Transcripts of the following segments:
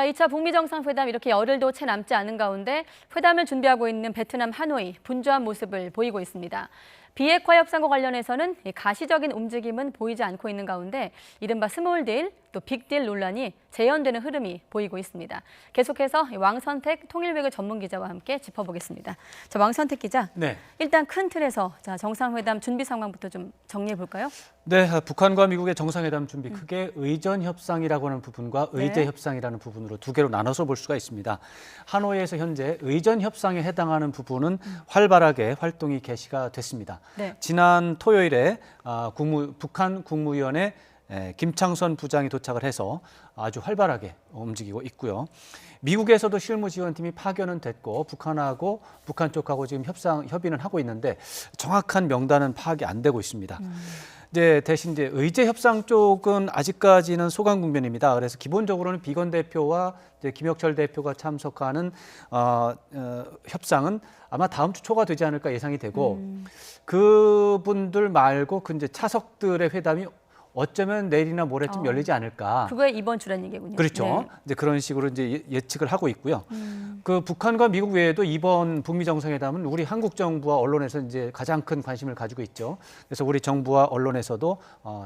자, 2차 북미 정상회담 이렇게 열흘도 채 남지 않은 가운데 회담을 준비하고 있는 베트남 하노이 분주한 모습을 보이고 있습니다. 비핵화 협상과 관련해서는 가시적인 움직임은 보이지 않고 있는 가운데 이른바 스몰 딜, 또 빅딜 논란이 재현되는 흐름이 보이고 있습니다. 계속해서 왕선택 통일외교 전문기자와 함께 짚어보겠습니다. 자, 왕선택 기자, 네. 일단 큰 틀에서 자, 정상회담 준비 상황부터 좀 정리해 볼까요? 네, 북한과 미국의 정상회담 준비 크게 의전 협상이라고 하는 부분과 의제 네. 협상이라는 부분으로 두 개로 나눠서 볼 수가 있습니다. 하노이에서 현재 의전 협상에 해당하는 부분은 활발하게 활동이 개시가 됐습니다. 네. 지난 토요일에 북한 국무위원회 김창선 부장이 도착을 해서 아주 활발하게 움직이고 있고요. 미국에서도 실무 지원팀이 파견은 됐고 북한 쪽하고 지금 협의는 하고 있는데 정확한 명단은 파악이 안 되고 있습니다. 대신 의제 협상 쪽은 아직까지는 소강 국면입니다. 그래서 기본적으로는 비건 대표와 김혁철 대표가 참석하는 협상은 아마 다음 주 초가 되지 않을까 예상이 되고 그분들 말고 그 차석들의 회담이 어쩌면 내일이나 모레쯤 열리지 않을까. 그거에 이번 주란 얘기군요. 그렇죠. 네. 이제 그런 식으로 이제 예측을 하고 있고요. 그 북한과 미국 외에도 이번 북미 정상회담은 우리 한국 정부와 언론에서 이제 가장 큰 관심을 가지고 있죠. 그래서 우리 정부와 언론에서도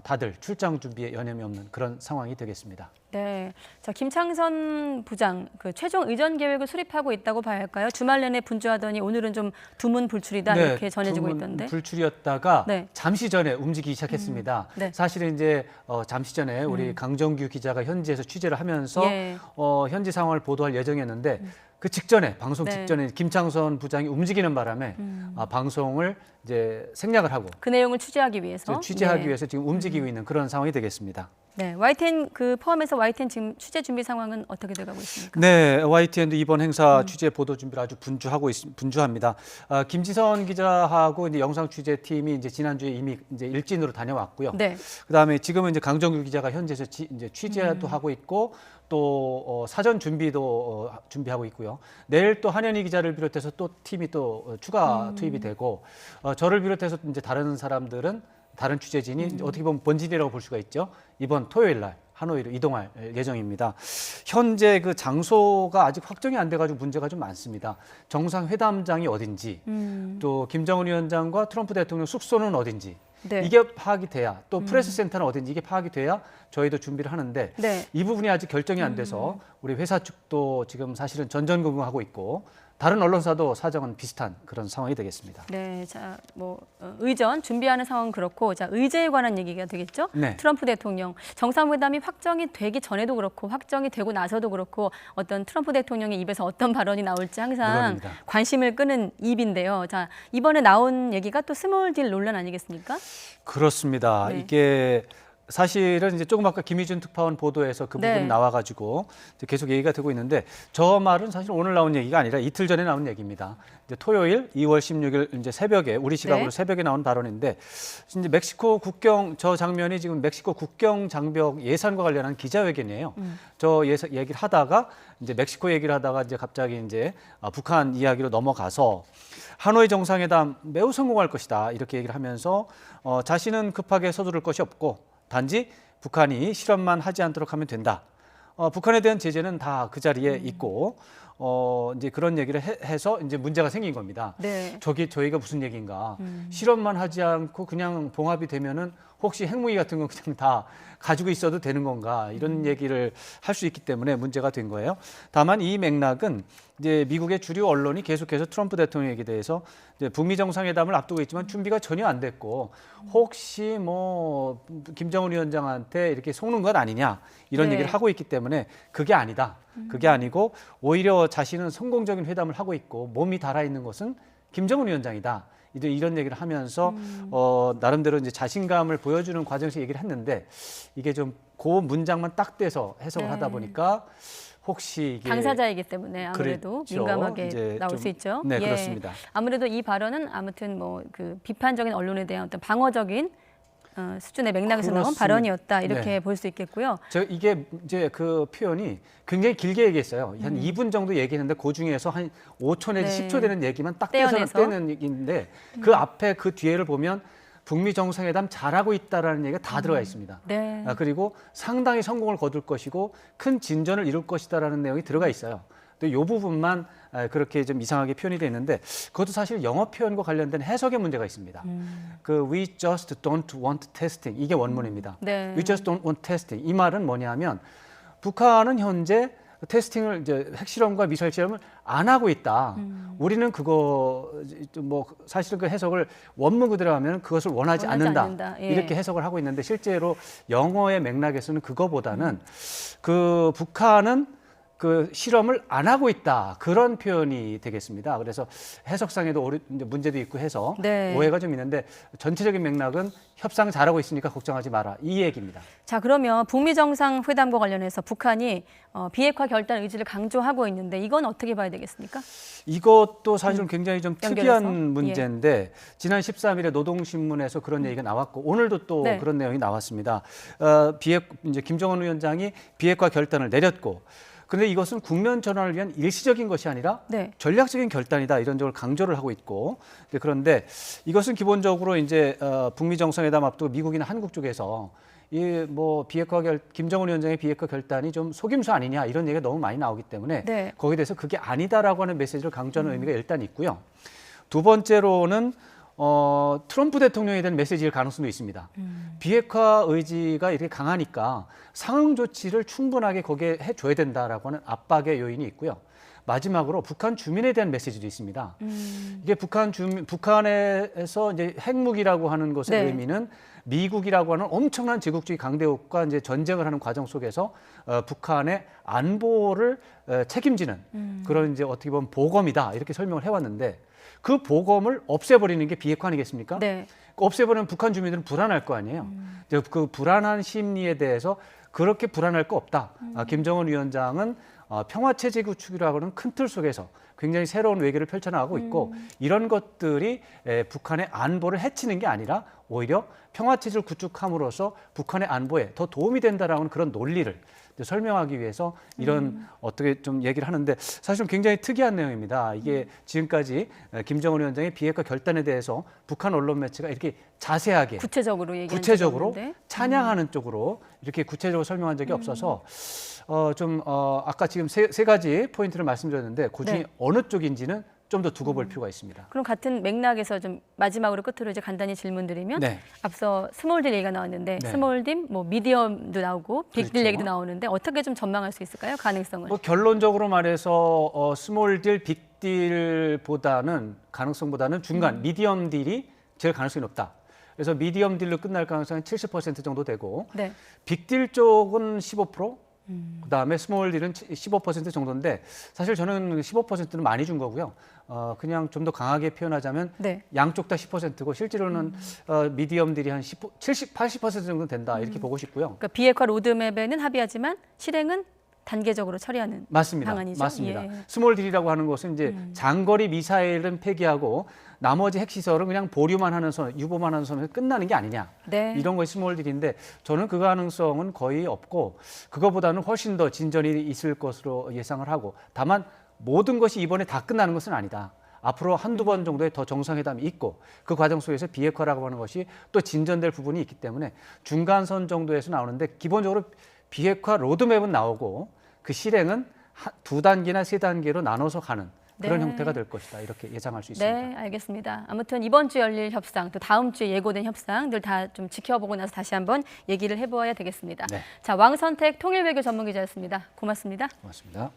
다들 출장 준비에 여념이 없는 그런 상황이 되겠습니다. 네, 자 김창선 부장 그 최종 의전 계획을 수립하고 있다고 봐야 할까요? 주말 내내 분주하더니 오늘은 좀 두문불출이다 이렇게 전해지고 있던데. 불출이었다가 네. 잠시 전에 움직이기 시작했습니다. 네. 사실은 이제 잠시 전에 우리 강정규 기자가 현지에서 취재를 하면서 예. 현지 상황을 보도할 예정이었는데 그 직전에 방송 네. 직전에 김창선 부장이 움직이는 바람에 방송을 이제 생략을 하고 그 내용을 취재하기 위해서 취재하기 위해서 지금 움직이고 있는 그런 상황이 되겠습니다. 네, YTN 그 포함해서 YTN 지금 취재 준비 상황은 어떻게 돼가고 있습니까? 네, YTN도 이번 행사 취재 보도 준비를 아주 분주합니다. 김지선 기자하고 이제 영상 취재 팀이 이제 지난주에 이미 이제 일진으로 다녀왔고요. 네. 그다음에 지금은 이제 강정규 기자가 현지에서 이제 취재도 하고 있고 또 사전 준비도 준비하고 있고요. 내일 또 한현희 기자를 비롯해서 또 팀이 또 추가 투입이 되고 저를 비롯해서 이제 다른 취재진이 이제 어떻게 보면 본진이라고 볼 수가 있죠. 이번 토요일 날 하노이로 이동할 예정입니다. 현재 그 장소가 아직 확정이 안 돼가지고 문제가 좀 많습니다. 정상회담장이 어딘지, 또 김정은 위원장과 트럼프 대통령 숙소는 어딘지, 네. 이게 파악이 돼야 또 프레스 센터는 어딘지 이게 파악이 돼야 저희도 준비를 하는데 네. 이 부분이 아직 결정이 안 돼서 우리 회사 측도 지금 사실은 전전긍긍하고 있고 다른 언론사도 사정은 비슷한 그런 상황이 되겠습니다. 네, 자, 의전 준비하는 상황은 그렇고, 자, 의제에 관한 얘기가 되겠죠? 네. 트럼프 대통령 정상회담이 확정이 되기 전에도 그렇고, 확정이 되고 나서도 그렇고, 어떤 트럼프 대통령의 입에서 어떤 발언이 나올지 항상 물론입니다. 관심을 끄는 입인데요. 자, 이번에 나온 얘기가 또 스몰 딜 논란 아니겠습니까? 그렇습니다. 네. 이게 사실은 이제 조금 아까 김희준 특파원 보도에서 그 부분이 네. 나와가지고 이제 계속 얘기가 되고 있는데 저 말은 사실 오늘 나온 얘기가 아니라 이틀 전에 나온 얘기입니다. 이제 토요일 2월 16일 이제 새벽에 우리 시각으로 네. 새벽에 나온 발언인데 이제 멕시코 국경 저 장면이 지금 멕시코 국경 장벽 예산과 관련한 기자회견이에요. 얘기를 하다가 이제 멕시코 얘기를 하다가 이제 갑자기 이제 북한 이야기로 넘어가서 하노이 정상회담 매우 성공할 것이다 이렇게 얘기를 하면서 자신은 급하게 서두를 것이 없고 단지 북한이 실험만 하지 않도록 하면 된다. 북한에 대한 제재는 다 그 자리에 있고 이제 그런 얘기를 해서 이제 문제가 생긴 겁니다. 네. 저희가 무슨 얘기인가? 실험만 하지 않고 그냥 봉합이 되면은 혹시 핵무기 같은 건 그냥 다 가지고 있어도 되는 건가? 이런 얘기를 할 수 있기 때문에 문제가 된 거예요. 다만 이 맥락은 이제 미국의 주류 언론이 계속해서 트럼프 대통령에게 대해서 이제 북미 정상회담을 앞두고 있지만 준비가 전혀 안 됐고 혹시 뭐 김정은 위원장한테 이렇게 속는 것 아니냐 이런 네. 얘기를 하고 있기 때문에 그게 아니다. 그게 아니고 오히려 자신은 성공적인 회담을 하고 있고 몸이 달아 있는 것은 김정은 위원장이다. 이런 얘기를 하면서 나름대로 이제 자신감을 보여주는 과정에서 얘기를 했는데 이게 좀 그 문장만 딱 떼서 해석을 네. 하다 보니까 혹시 이게 당사자이기 때문에 아무래도 그렇죠. 민감하게 이제 나올 좀, 수 있죠. 네, 예. 그렇습니다. 아무래도 이 발언은 아무튼 그 비판적인 언론에 대한 어떤 방어적인 수준의 맥락에서 나온 그렇습니다. 발언이었다 이렇게 네. 볼 수 있겠고요. 이게 이제 그 표현이 굉장히 길게 얘기했어요. 한 2분 정도 얘기했는데 그 중에서 한 5초 내지 네. 10초 되는 얘기만 딱 떼어내서. 떼는 얘기인데 그 앞에 그 뒤에를 보면 북미 정상회담 잘하고 있다라는 얘기가 다 들어가 있습니다. 네. 그리고 상당히 성공을 거둘 것이고 큰 진전을 이룰 것이다라는 내용이 들어가 있어요. 또 이 부분만 그렇게 좀 이상하게 표현이 되어 있는데 그것도 사실 영어 표현과 관련된 해석의 문제가 있습니다. 그 We just don't want testing 이게 원문입니다. 네. We just don't want testing 이 말은 뭐냐면 북한은 현재 테스팅을 이제 핵실험과 미사일 실험을 안 하고 있다. 우리는 그거 뭐 사실은 그 해석을 원문 그대로 하면 그것을 원하지 않는다. 예. 이렇게 해석을 하고 있는데 실제로 영어의 맥락에서는 그거보다는 그 북한은 그 실험을 안 하고 있다 그런 표현이 되겠습니다. 그래서 해석상에도 이제 문제도 있고 해서 네. 오해가 좀 있는데 전체적인 맥락은 협상 잘하고 있으니까 걱정하지 마라 이 얘기입니다. 자, 그러면 북미 정상회담과 관련해서 북한이 비핵화 결단 의지를 강조하고 있는데 이건 어떻게 봐야 되겠습니까? 이것도 사실은 굉장히 좀 연결해서? 특이한 문제인데 지난 13일에 노동신문에서 그런 얘기가 나왔고 오늘도 또 네. 그런 내용이 나왔습니다. 이제 김정은 위원장이 비핵화 결단을 내렸고 그런데 이것은 국면 전환을 위한 일시적인 것이 아니라 네. 전략적인 결단이다 이런 점을 강조를 하고 있고 그런데 이것은 기본적으로 이제 북미 정상회담 앞두고 미국이나 한국 쪽에서 이 뭐 김정은 위원장의 비핵화 결단이 좀 속임수 아니냐 이런 얘기가 너무 많이 나오기 때문에 네. 거기에 대해서 그게 아니다라고 하는 메시지를 강조하는 의미가 일단 있고요. 두 번째로는 트럼프 대통령에 대한 메시지일 가능성도 있습니다. 비핵화 의지가 이렇게 강하니까 상응 조치를 충분하게 거기에 해줘야 된다라고 하는 압박의 요인이 있고요. 마지막으로 북한 주민에 대한 메시지도 있습니다. 이게 북한에서 이제 핵무기라고 하는 것의 네. 의미는 미국이라고 하는 엄청난 제국주의 강대국과 이제 전쟁을 하는 과정 속에서 북한의 안보를 책임지는 그런 이제 어떻게 보면 보검이다 이렇게 설명을 해왔는데 그 보검을 없애버리는 게 비핵화 아니겠습니까? 네. 없애버리면 북한 주민들은 불안할 거 아니에요. 그 불안한 심리에 대해서 그렇게 불안할 거 없다. 김정은 위원장은 평화체제 구축이라고 하는 큰 틀 속에서 굉장히 새로운 외교를 펼쳐나가고 있고 이런 것들이 북한의 안보를 해치는 게 아니라 오히려 평화체제를 구축함으로써 북한의 안보에 더 도움이 된다라는 그런 논리를 설명하기 위해서 이런 어떻게 좀 얘기를 하는데 사실은 굉장히 특이한 내용입니다. 이게 지금까지 김정은 위원장의 비핵화 결단에 대해서 북한 언론 매체가 이렇게 자세하게 구체적으로 얘기한 적이 구체적으로 없는데. 찬양하는 쪽으로 이렇게 구체적으로 설명한 적이 없어서 아까 지금 세 가지 포인트를 말씀드렸는데 그중에 네. 어느 쪽인지는 좀 더 두고 볼 필요가 있습니다. 그럼 같은 맥락에서 좀 마지막으로 끝으로 이제 간단히 질문드리면 네. 앞서 스몰딜 얘기가 나왔는데 네. 스몰딜, 뭐 미디엄도 나오고 빅딜 그렇죠. 얘기도 나오는데 어떻게 좀 전망할 수 있을까요? 가능성을. 뭐 결론적으로 말해서 스몰 딜, 빅 딜보다는 가능성보다는 중간 미디엄 딜이 제일 가능성이 높다. 그래서 미디엄 딜로 끝날 가능성은 70% 정도 되고 네. 빅 딜 쪽은 15%, 그다음에 스몰 딜은 15% 정도인데 사실 저는 15%는 많이 준 거고요. 그냥 좀 더 강하게 표현하자면 네. 양쪽 다 10%고 실제로는 미디엄 딜이 한 70, 80% 정도 된다 이렇게 보고 싶고요. 그러니까 비핵화 로드맵에는 합의하지만 실행은 단계적으로 처리하는 맞습니다. 방안이죠. 맞습니다. 예. 스몰 딜이라고 하는 것은 이제 장거리 미사일은 폐기하고 나머지 핵시설은 그냥 보류만 하는 선, 유보만 하는 선에서 끝나는 게 아니냐. 네. 이런 것이 스몰 딜인데 저는 그 가능성은 거의 없고 그거보다는 훨씬 더 진전이 있을 것으로 예상을 하고 다만 모든 것이 이번에 다 끝나는 것은 아니다. 앞으로 한두 번 정도의 더 정상회담이 있고 그 과정 속에서 비핵화라고 하는 것이 또 진전될 부분이 있기 때문에 중간선 정도에서 나오는데 기본적으로 비핵화 로드맵은 나오고 그 실행은 두 단계나 세 단계로 나눠서 가는 그런 네. 형태가 될 것이다. 이렇게 예상할 수 있습니다. 네, 알겠습니다. 아무튼 이번 주 열릴 협상, 또 다음 주에 예고된 협상들 다 좀 지켜보고 나서 다시 한번 얘기를 해보아야 되겠습니다. 네. 자, 왕선택 통일외교 전문기자였습니다. 고맙습니다. 고맙습니다.